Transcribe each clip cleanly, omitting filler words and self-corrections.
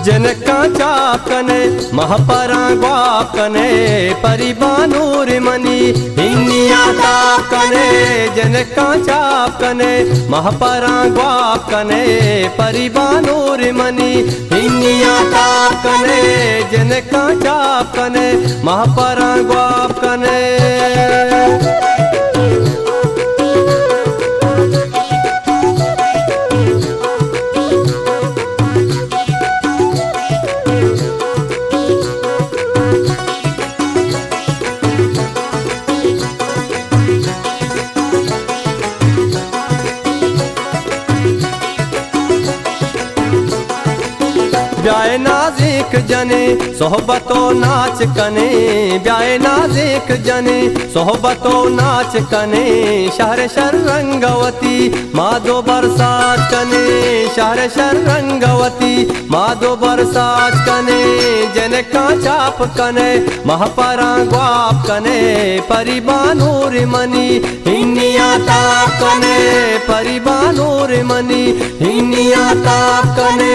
जनका चापकने महापरा ग्वापकने परिबानूर money हिन्निया तापकने जनका चापकने महापरा ग्वापकने परिबानूर money हिन्निया तापकने जनका चापकने महापरा ग्वापकने। ब्याए नाजिक जने सोहबतो नाच कने ब्याए नाजिक जने सोहबतो नाच कने शहर शर रंगवती माधो बरसात कने शहर शर रंगवती माधो बरसात कने जनका चाप कने महापरा ग्वाप कने परिबानूर मनी हिन्निया ताप कने परिबानूर मनी हिन्निया ताप कने।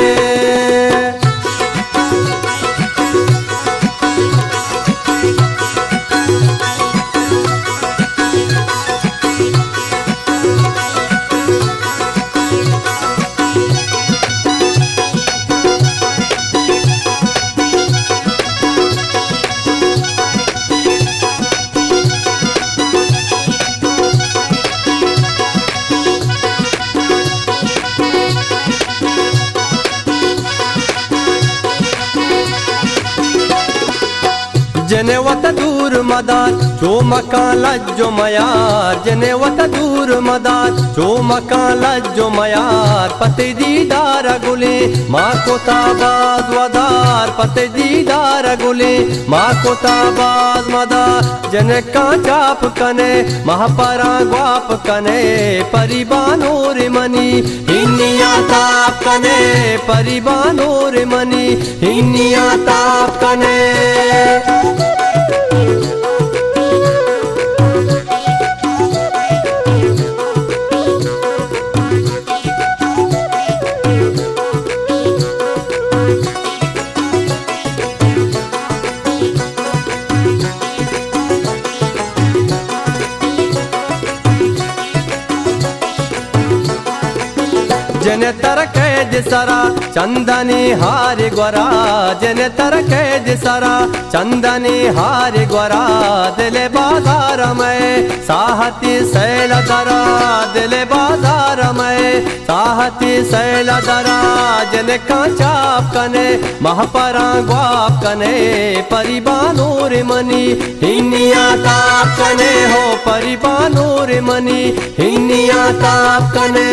जने वत दूर मदार जो मकान लज्जो मयार जने वत दूर मदार जो मकान लज्जो मयार पते दीदार गुले माँ को ताबाज वदार पते दीदार गुले माँ को ताबाज मदार जनका चाप कने महापरा ग्वाप कने परिबानूर मनी हिन्निया ताप कने परिबानूर मनी हिन्निया ताप कने। जने तर कैद सरा चंदनी हार गोरा जने तर कैद सरा चंदनी हार गोरा दिले बाजार में साहती सैल दरा दिले बाजार में साहती सैल दरा जनका चाप कने महापरा ग्वाप कने परिबानूर मनी हिन्निया ताप कने हो परिबानूर मनी हिन्निया ताप कने।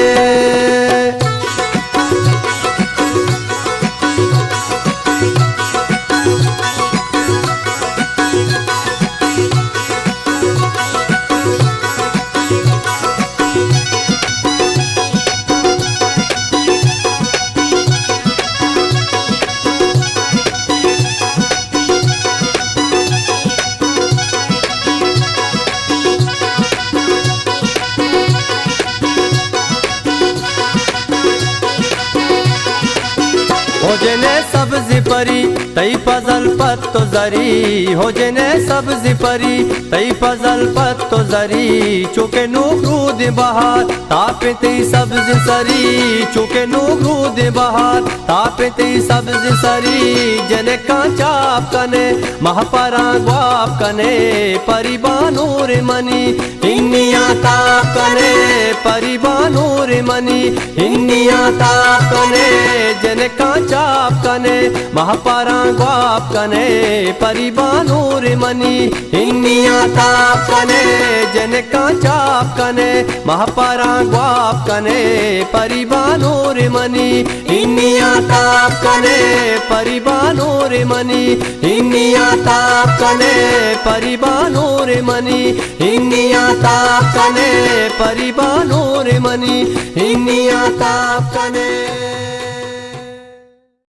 हो जने सब्जी परी तई फजल पत्तो जरी हो जने सब्जी परी तई फजल पत्तो जरी चुके नूरूद बहार तापे तई सब्जी सरी चुके नूरूद बहार तापे तई सब्जी सरी जनका चाप कने महापरा ग्वाप कने परिबानूर मनी हिन्निया ताप कने परिबानूर मनी हिन्निया ताप कने जनका चाप कने महापरा ग्वाप कने परिबानूर मनी हिन्निया ताप कने जनका चाप कने महापरा ग्वाप कने परिबानूर मनी हिन्निया ताप कने परिबानूर मनी हिन्निया ताप कने परिबानूर मनी हिन्निया ताप कने परिबानूर मनी हिन्निया ताप कने।